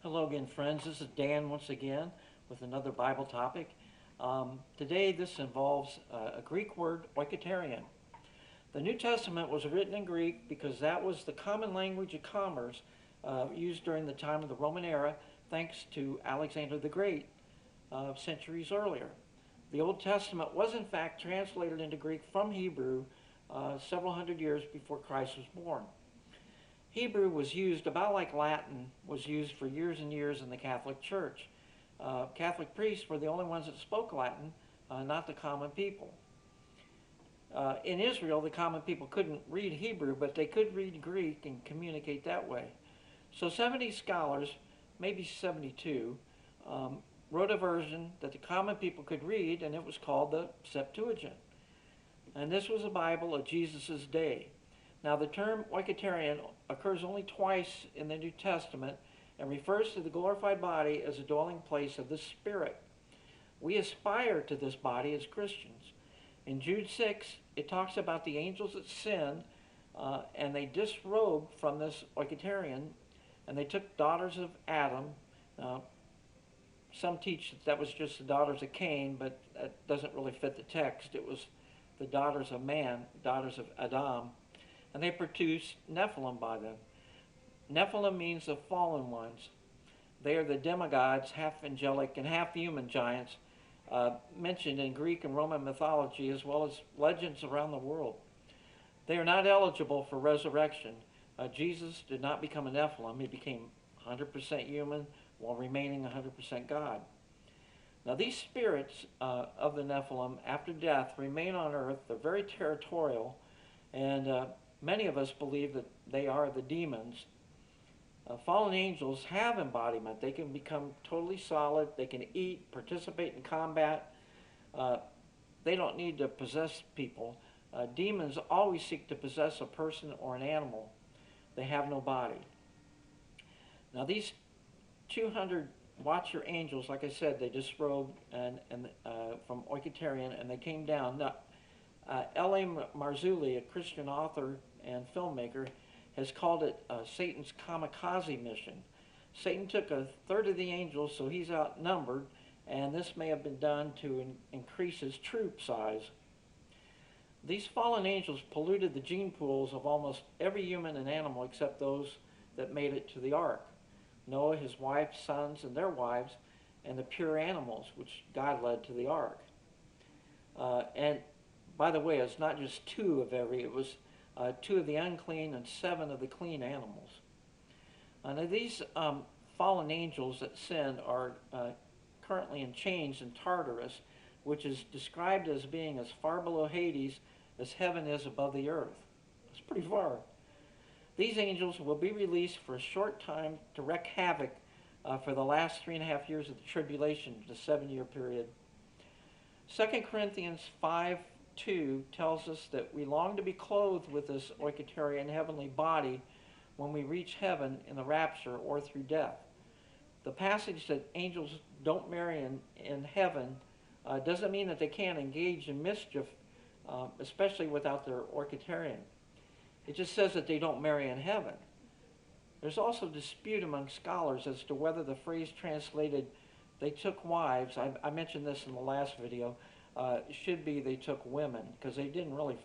Hello again, friends. This is Dan once again with another Bible topic. Today, this involves a Greek word, oiketerion. The New Testament was written in Greek because that was the common language of commerce used during the time of the Roman era, thanks to Alexander the Great centuries earlier. The Old Testament was in fact translated into Greek from Hebrew several hundred years before Christ was born. Hebrew was used about like Latin was used for years and years in the Catholic Church. Catholic priests were the only ones that spoke Latin, not the common people. In Israel, the common people couldn't read Hebrew, but they could read Greek and communicate that way. So 70 scholars, maybe 72, wrote a version that the common people could read, and it was called the Septuagint. And this was a Bible of Jesus' day. Now, the term oiketerion occurs only twice in the New Testament and refers to the glorified body as a dwelling place of the Spirit. We aspire to this body as Christians. In Jude 6, it talks about the angels that sinned, and they disrobed from this oiketerion, and they took daughters of Adam. Some teach that was just the daughters of Cain, but that doesn't really fit the text. It was the daughters of man, daughters of Adam. And they produced Nephilim by them. Nephilim means the fallen ones. They are the demigods, half angelic and half human giants, mentioned in Greek and Roman mythology as well as legends around the world. They are not eligible for resurrection. Jesus did not become a Nephilim. He became 100% human while remaining 100% God. Now, these spirits of the Nephilim after death remain on earth. They're very territorial, and many of us believe that they are the demons. Fallen angels have embodiment. They can become totally solid. They can eat, participate in combat. They don't need to possess people. Demons always seek to possess a person or an animal. They have no body. Now, these 200 watcher angels, like I said, they disrobed from oiketerion, and they came down. Now, L.A. Marzulli, a Christian author and filmmaker, has called it Satan's kamikaze mission. Satan took a third of the angels, so he's outnumbered, and this may have been done to increase his troop size. These fallen angels polluted the gene pools of almost every human and animal except those that made it to the ark. Noah, his wife, sons, and their wives, and the pure animals, which God led to the ark. And by the way, it's not just two of every, it was 2 of the unclean and 7 of the clean animals. Now these fallen angels that sinned are currently in chains in Tartarus, which is described as being as far below Hades as heaven is above the earth. It's pretty far. These angels will be released for a short time to wreak havoc for the last 3.5 years of the tribulation, the 7-year period. 2 Corinthians 5:2 tells us that we long to be clothed with this oiketerion heavenly body when we reach heaven in the rapture or through death. The passage that angels don't marry in heaven doesn't mean that they can't engage in mischief, especially without their oiketerion. It just says that they don't marry in heaven. There's also dispute among scholars as to whether the phrase translated, they took wives, I mentioned this in the last video, should be they took women, because they didn't really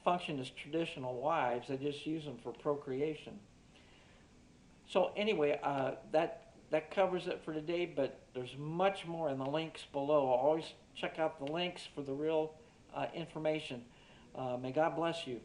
function as traditional wives. They just used them for procreation. So anyway, that covers it for today, but there's much more in the links below. Always check out the links for the real information. May God bless you.